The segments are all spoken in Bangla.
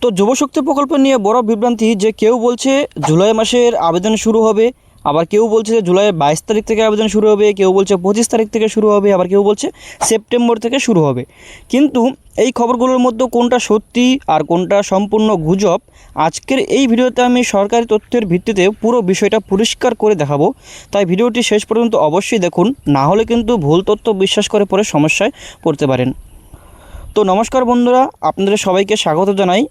তো যুবশক্তি প্রকল্প নিয়ে বড় বিভ্রান্তি যে কেউ বলছে জুলাই মাসের আবেদন শুরু হবে, আবার কেউ বলছে যে জুলাইয়ের 22 তারিখ থেকে আবেদন শুরু হবে, কেউ বলছে 25 তারিখ থেকে শুরু হবে, আবার কেউ বলছে সেপ্টেম্বর থেকে শুরু হবে। কিন্তু এই খবরগুলোর মধ্যে কোনটা সত্যি আর কোনটা সম্পূর্ণ গুজব, আজকের এই ভিডিওতে আমি সরকারি তথ্যের ভিত্তিতে পুরো বিষয়টা পরিষ্কার করে দেখাবো। তাই ভিডিওটি শেষ পর্যন্ত অবশ্যই দেখুন, না হলে কিন্তু ভুল তথ্য বিশ্বাস করে পরে সমস্যায় পড়তে পারেন। তো নমস্কার বন্ধুরা, আপনাদের সবাইকে স্বাগত জানাই।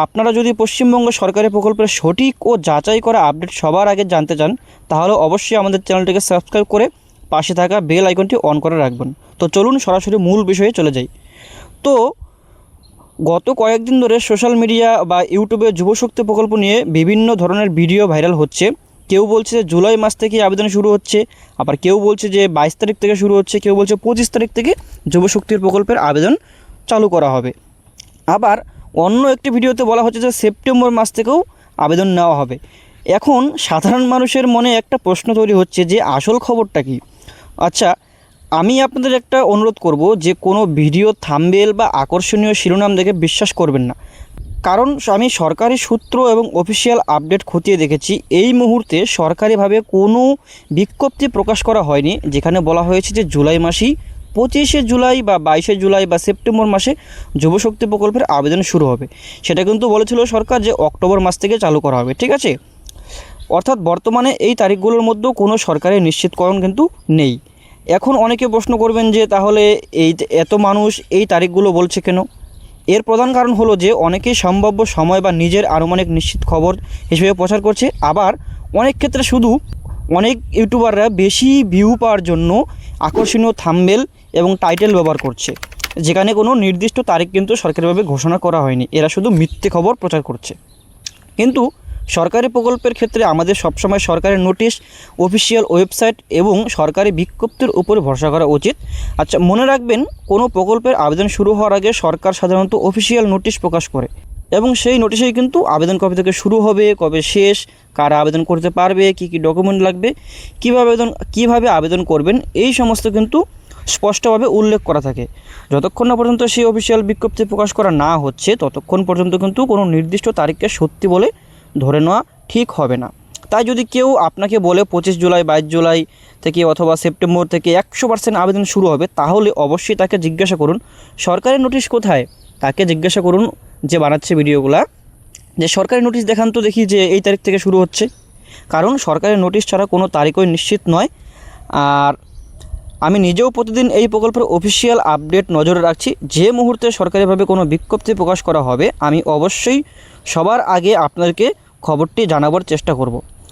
আপনারা যদি পশ্চিমবঙ্গ সরকারি প্রকল্পের সঠিক ও যাচাই করা আপডেট সবার আগে জানতে চান, তাহলে অবশ্যই আমাদের চ্যানেলটিকে সাবস্ক্রাইব করে পাশে থাকা বেল আইকনটি অন করে রাখবেন। তো চলুন সরাসরি মূল বিষয়ে চলে যাই। তো গত কয়েকদিন ধরে সোশ্যাল মিডিয়া বা ইউটিউবে যুবশক্তি প্রকল্প নিয়ে বিভিন্ন ধরনের ভিডিও ভাইরাল হচ্ছে। কেউ বলছে যে জুলাই মাস থেকে আবেদন শুরু হচ্ছে, আবার কেউ বলছে যে 22 তারিখ থেকে শুরু হচ্ছে, কেউ বলছে 25 তারিখ থেকে যুবশক্তির প্রকল্পের আবেদন চালু করা হবে। আবার অন্য একটি ভিডিওতে বলা হচ্ছে যে সেপ্টেম্বর মাস থেকেও আবেদন নেওয়া হবে। এখন সাধারণ মানুষের মনে একটা প্রশ্ন তৈরি হচ্ছে যে আসল খবরটা কী। আচ্ছা, আমি আপনাদের একটা অনুরোধ করব যে কোনো ভিডিও থাম্বনেল বা আকর্ষণীয় শিরোনাম দেখে বিশ্বাস করবেন না। কারণ আমি সরকারি সূত্র এবং অফিসিয়াল আপডেট খতিয়ে দেখেছি, এই মুহূর্তে সরকারিভাবে কোনো বিজ্ঞপ্তি প্রকাশ করা হয়নি যেখানে বলা হয়েছে যে জুলাই মাসেই 25শে জুলাই বা 22শে জুলাই বা সেপ্টেম্বর মাসে যুবশক্তি প্রকল্পের আবেদন শুরু হবে। সেটা কিন্তু বলেছিল সরকার যে অক্টোবর মাস থেকে চালু করা হবে, ঠিক আছে। অর্থাৎ বর্তমানে এই তারিখগুলোর মধ্যেও কোনো সরকারি নিশ্চিতকরণ কিন্তু নেই। এখন অনেকে প্রশ্ন করবেন যে তাহলে এই এত মানুষ এই তারিখগুলো বলছে কেন। এর প্রধান কারণ হলো যে অনেকেই সম্ভাব্য সময় বা নিজের আনুমানিক নিশ্চিত খবর হিসেবে প্রচার করছে। আবার অনেক ক্ষেত্রে শুধু অনেক ইউটিউবাররা বেশি ভিউ পাওয়ার জন্য আকর্ষণীয় থাম্বনেল এবং টাইটেল ব্যবহার করছে, যেখানে কোনো নির্দিষ্ট তারিখ কিন্তু সরকারিভাবে ঘোষণা করা হয়নি। এরা শুধু মিথ্যে খবর প্রচার করছে। কিন্তু সরকারি প্রকল্পের ক্ষেত্রে আমাদের সবসময় সরকারি নোটিশ, অফিসিয়াল ওয়েবসাইট এবং সরকারি বিজ্ঞপ্তির উপর ভরসা করা উচিত। আচ্ছা, মনে রাখবেন, কোনো প্রকল্পের আবেদন শুরু হওয়ার আগে সরকার সাধারণত অফিসিয়াল নোটিশ প্রকাশ করে এবং সেই নোটিশেই কিন্তু আবেদন কবে থেকে শুরু হবে, কবে শেষ, কারা আবেদন করতে পারবে, কী কী ডকুমেন্ট লাগবে, কীভাবে আবেদন করবেন, এই সমস্ত কিন্তু স্পষ্টভাবে উল্লেখ করা থাকে। যতক্ষণ না পর্যন্ত সেই অফিসিয়াল বিজ্ঞপ্তি প্রকাশ করা না হচ্ছে, ততক্ষণ পর্যন্ত কিন্তু কোনো নির্দিষ্ট তারিখকে সত্যি বলে ধরে নেওয়া ঠিক হবে না। তাই যদি কেউ আপনাকে বলে 25 জুলাই 22 জুলাই থেকে অথবা সেপ্টেম্বর থেকে 100% আবেদন শুরু হবে, তাহলে অবশ্যই তাকে জিজ্ঞাসা করুন সরকারি নোটিশ কোথায়। তাকে জিজ্ঞাসা করুন যে বানাচ্ছে ভিডিওগুলা, যে সরকারি নোটিশ দেখান তো দেখি যে এই তারিখ থেকে শুরু হচ্ছে। কারণ সরকারি নোটিশ ছাড়া কোনো তারিখই নিশ্চিত নয়। আর আমি নিজেও প্রতিদিন এই প্রকল্পের অফিসিয়াল আপডেট নজরে রাখছি। যে মুহূর্তে সরকারিভাবে কোনো বিজ্ঞপ্তি প্রকাশ করা হবে, আমি অবশ্যই সবার আগে আপনাদেরকে খবরটি জানাবার চেষ্টা করব।